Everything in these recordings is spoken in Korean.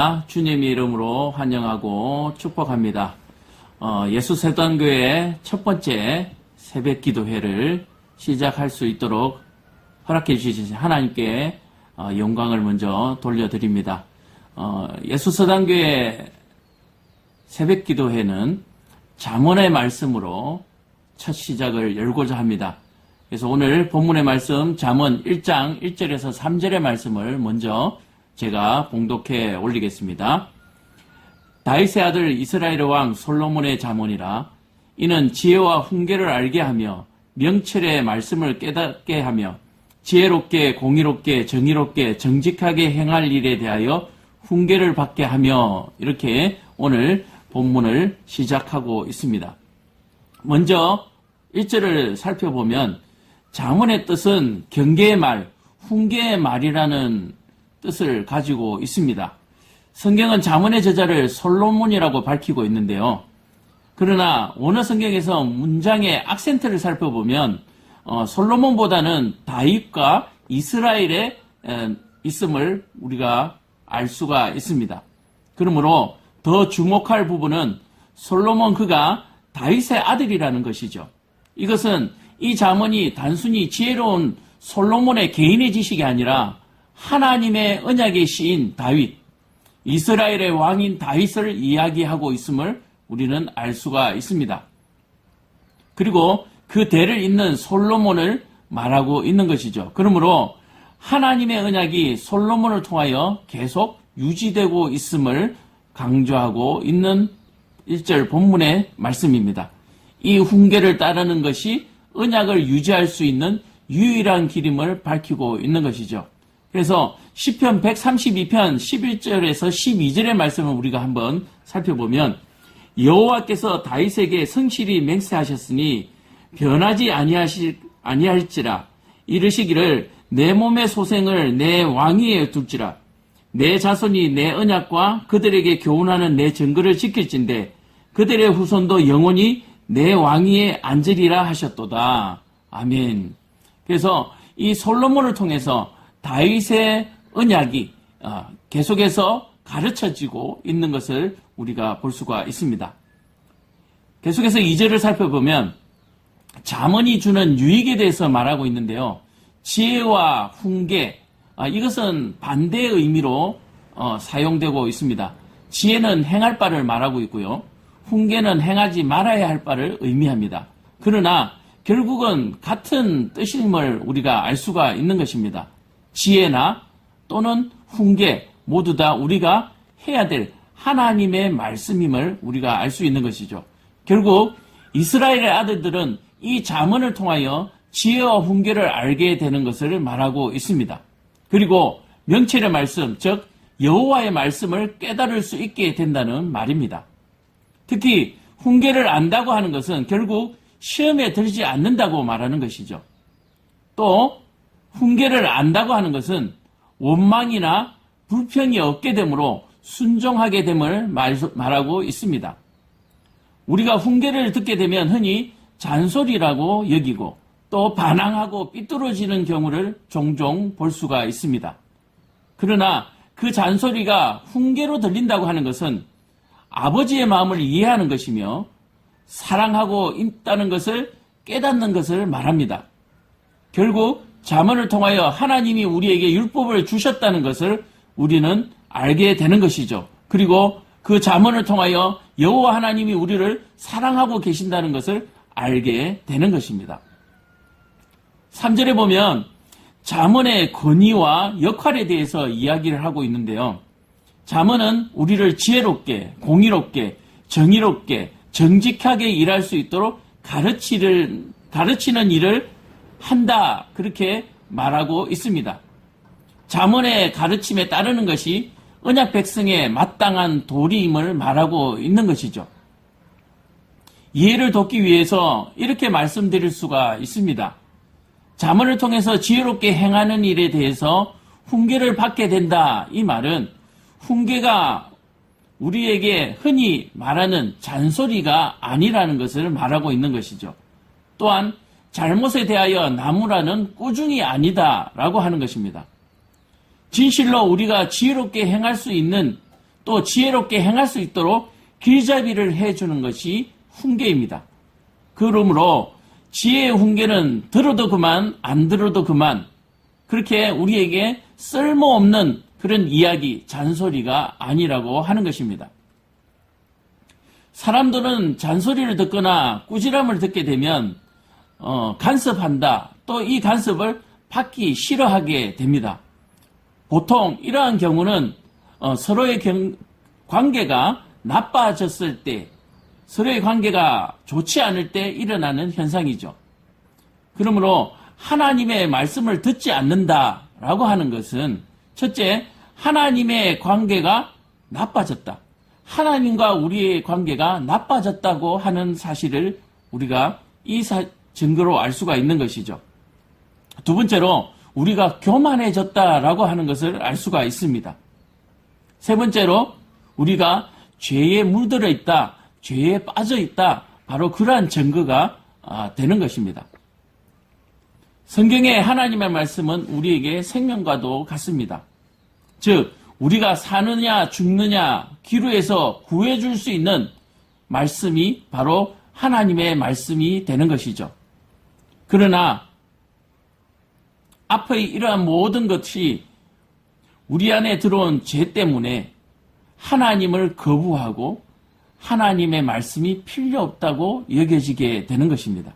반갑습니다. 주님의 이름으로 환영하고 축복합니다. 예수세단교회 첫 번째 새벽 기도회를 시작할 수 있도록 허락해 주신 하나님께 영광을 먼저 돌려드립니다. 예수세단교회 새벽 기도회는 잠언의 말씀으로 첫 시작을 열고자 합니다. 그래서 오늘 본문의 말씀 잠언 1장 1절에서 3절의 말씀을 먼저 제가 봉독해 올리겠습니다. 다윗의 아들 이스라엘의 왕 솔로몬의 잠언이라. 이는 지혜와 훈계를 알게 하며 명철의 말씀을 깨닫게 하며 지혜롭게 공의롭게 정의롭게 정직하게 행할 일에 대하여 훈계를 받게 하며, 이렇게 오늘 본문을 시작하고 있습니다. 먼저 1절을 살펴보면 잠언의 뜻은 경계의 말, 훈계의 말이라는 뜻을 가지고 있습니다. 성경은 잠언의 저자를 솔로몬이라고 밝히고 있는데요. 그러나 원어 성경에서 문장의 악센트를 살펴보면 솔로몬보다는 다윗과 이스라엘의 있음을 우리가 알 수가 있습니다. 그러므로 더 주목할 부분은 솔로몬 그가 다윗의 아들이라는 것이죠. 이것은 이 잠언이 단순히 지혜로운 솔로몬의 개인의 지식이 아니라 하나님의 언약의 시인 다윗, 이스라엘의 왕인 다윗을 이야기하고 있음을 우리는 알 수가 있습니다. 그리고 그 대를 잇는 솔로몬을 말하고 있는 것이죠. 그러므로 하나님의 언약이 솔로몬을 통하여 계속 유지되고 있음을 강조하고 있는 1절 본문의 말씀입니다. 이 훈계를 따르는 것이 언약을 유지할 수 있는 유일한 길임을 밝히고 있는 것이죠. 그래서 시편 132편 11절에서 12절의 말씀을 우리가 한번 살펴보면, 여호와께서 다윗에게 성실히 맹세하셨으니 변하지 아니할지라. 이르시기를 내 몸의 소생을 내 왕위에 둘지라. 내 자손이 내 언약과 그들에게 교훈하는 내 증거를 지킬진대 그들의 후손도 영원히 내 왕위에 앉으리라 하셨도다. 아멘. 그래서 이 솔로몬을 통해서 다윗의 언약이 계속해서 가르쳐지고 있는 것을 우리가 볼 수가 있습니다. 계속해서 2절을 살펴보면 잠언이 주는 유익에 대해서 말하고 있는데요. 지혜와 훈계, 이것은 반대의 의미로 사용되고 있습니다. 지혜는 행할 바를 말하고 있고요. 훈계는 행하지 말아야 할 바를 의미합니다. 그러나 결국은 같은 뜻임을 우리가 알 수가 있는 것입니다. 지혜나 또는 훈계 모두 다 우리가 해야 될 하나님의 말씀임을 우리가 알 수 있는 것이죠. 결국 이스라엘의 아들들은 이 잠언을 통하여 지혜와 훈계를 알게 되는 것을 말하고 있습니다. 그리고 명철의 말씀, 즉 여호와의 말씀을 깨달을 수 있게 된다는 말입니다. 특히 훈계를 안다고 하는 것은 결국 시험에 들지 않는다고 말하는 것이죠. 또 훈계를 안다고 하는 것은 원망이나 불평이 없게 되므로 순종하게 됨을 말하고 있습니다. 우리가 훈계를 듣게 되면 흔히 잔소리라고 여기고 또 반항하고 삐뚤어지는 경우를 종종 볼 수가 있습니다. 그러나 그 잔소리가 훈계로 들린다고 하는 것은 아버지의 마음을 이해하는 것이며 사랑하고 있다는 것을 깨닫는 것을 말합니다. 결국 잠언을 통하여 하나님이 우리에게 율법을 주셨다는 것을 우리는 알게 되는 것이죠. 그리고 그 잠언을 통하여 여호와 하나님이 우리를 사랑하고 계신다는 것을 알게 되는 것입니다. 3절에 보면 잠언의 권위와 역할에 대해서 이야기를 하고 있는데요. 잠언은 우리를 지혜롭게, 공의롭게, 정의롭게, 정직하게 일할 수 있도록 가르치는 일을 한다, 그렇게 말하고 있습니다. 잠언의 가르침에 따르는 것이 언약 백성의 마땅한 도리임을 말하고 있는 것이죠. 이해를 돕기 위해서 이렇게 말씀드릴 수가 있습니다. 잠언을 통해서 지혜롭게 행하는 일에 대해서 훈계를 받게 된다, 이 말은 훈계가 우리에게 흔히 말하는 잔소리가 아니라는 것을 말하고 있는 것이죠. 또한 잘못에 대하여 나무라는 꾸중이 아니다라고 하는 것입니다. 진실로 우리가 지혜롭게 행할 수 있는 또 지혜롭게 행할 수 있도록 길잡이를 해주는 것이 훈계입니다. 그러므로 지혜의 훈계는 들어도 그만, 안 들어도 그만, 그렇게 우리에게 쓸모없는 그런 이야기, 잔소리가 아니라고 하는 것입니다. 사람들은 잔소리를 듣거나 꾸지람을 듣게 되면 간섭한다. 또 이 간섭을 받기 싫어하게 됩니다. 보통 이러한 경우는 서로의 관계가 나빠졌을 때, 서로의 관계가 좋지 않을 때 일어나는 현상이죠. 그러므로 하나님의 말씀을 듣지 않는다라고 하는 것은 첫째, 하나님의 관계가 나빠졌다. 하나님과 우리의 관계가 나빠졌다고 하는 사실을 우리가 이 증거로 알 수가 있는 것이죠. 두 번째로 우리가 교만해졌다라고 하는 것을 알 수가 있습니다. 세 번째로 우리가 죄에 물들어 있다, 죄에 빠져 있다, 바로 그러한 증거가 되는 것입니다. 성경의 하나님의 말씀은 우리에게 생명과도 같습니다. 즉 우리가 사느냐 죽느냐 기루에서 구해줄 수 있는 말씀이 바로 하나님의 말씀이 되는 것이죠. 그러나 앞의 이러한 모든 것이 우리 안에 들어온 죄 때문에 하나님을 거부하고 하나님의 말씀이 필요 없다고 여겨지게 되는 것입니다.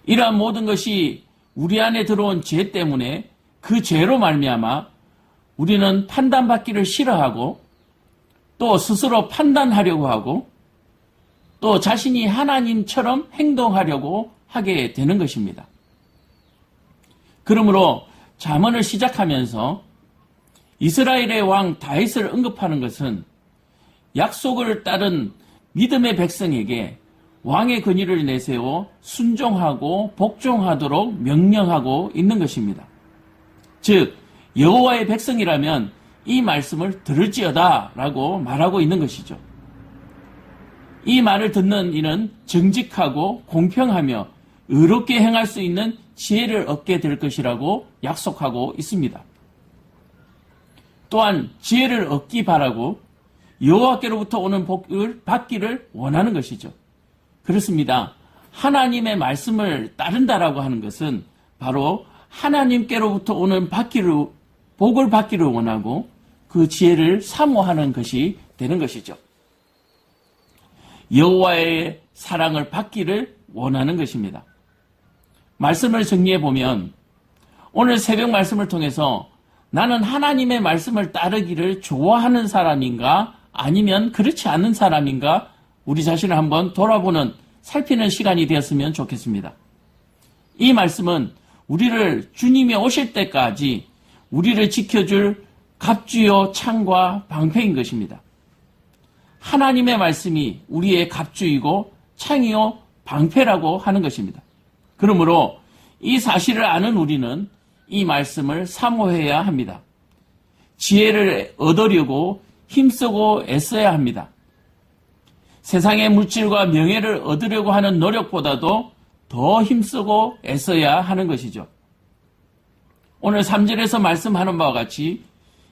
이러한 모든 것이 우리 안에 들어온 죄 때문에 그 죄로 말미암아 우리는 판단받기를 싫어하고 또 스스로 판단하려고 하고 또 자신이 하나님처럼 행동하려고 하게 되는 것입니다. 그러므로 잠언을 시작하면서 이스라엘의 왕 다윗을 언급하는 것은 약속을 따른 믿음의 백성에게 왕의 권위를 내세워 순종하고 복종하도록 명령하고 있는 것입니다. 즉 여호와의 백성이라면 이 말씀을 들을지어다 라고 말하고 있는 것이죠. 이 말을 듣는 이는 정직하고 공평하며 의롭게 행할 수 있는 지혜를 얻게 될 것이라고 약속하고 있습니다. 또한 지혜를 얻기 바라고 여호와께로부터 오는 복을 받기를 원하는 것이죠. 그렇습니다. 하나님의 말씀을 따른다라고 하는 것은 바로 하나님께로부터 오는 복을 받기를 원하고 그 지혜를 사모하는 것이 되는 것이죠. 여호와의 사랑을 받기를 원하는 것입니다. 말씀을 정리해 보면 오늘 새벽 말씀을 통해서 나는 하나님의 말씀을 따르기를 좋아하는 사람인가 아니면 그렇지 않은 사람인가 우리 자신을 한번 돌아보는 살피는 시간이 되었으면 좋겠습니다. 이 말씀은 우리를 주님이 오실 때까지 우리를 지켜줄 갑주요 창과 방패인 것입니다. 하나님의 말씀이 우리의 갑주이고 창이요 방패라고 하는 것입니다. 그러므로 이 사실을 아는 우리는 이 말씀을 사모해야 합니다. 지혜를 얻으려고 힘쓰고 애써야 합니다. 세상의 물질과 명예를 얻으려고 하는 노력보다도 더 힘쓰고 애써야 하는 것이죠. 오늘 3절에서 말씀하는 바와 같이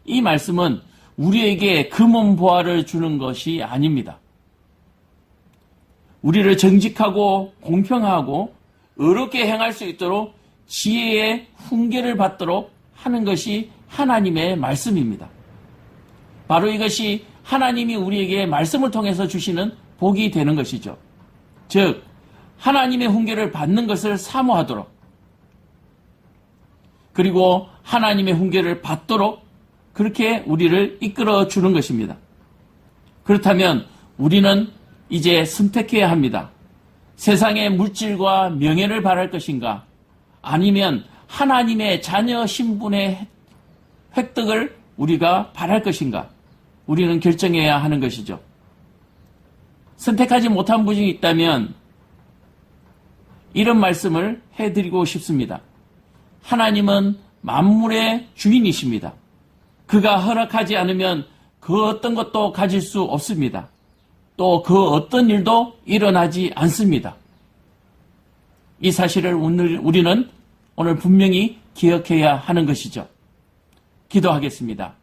이 말씀은 우리에게 금은보화를 주는 것이 아닙니다. 우리를 정직하고 공평하고 의롭게 행할 수 있도록 지혜의 훈계를 받도록 하는 것이 하나님의 말씀입니다. 바로 이것이 하나님이 우리에게 말씀을 통해서 주시는 복이 되는 것이죠. 즉 하나님의 훈계를 받는 것을 사모하도록 그리고 하나님의 훈계를 받도록 그렇게 우리를 이끌어 주는 것입니다. 그렇다면 우리는 이제 선택해야 합니다. 세상의 물질과 명예를 바랄 것인가 아니면 하나님의 자녀 신분의 획득을 우리가 바랄 것인가 우리는 결정해야 하는 것이죠. 선택하지 못한 분이 있다면 이런 말씀을 해드리고 싶습니다. 하나님은 만물의 주인이십니다. 그가 허락하지 않으면 그 어떤 것도 가질 수 없습니다. 또 그 어떤 일도 일어나지 않습니다. 이 사실을 우리는 오늘 분명히 기억해야 하는 것이죠. 기도하겠습니다.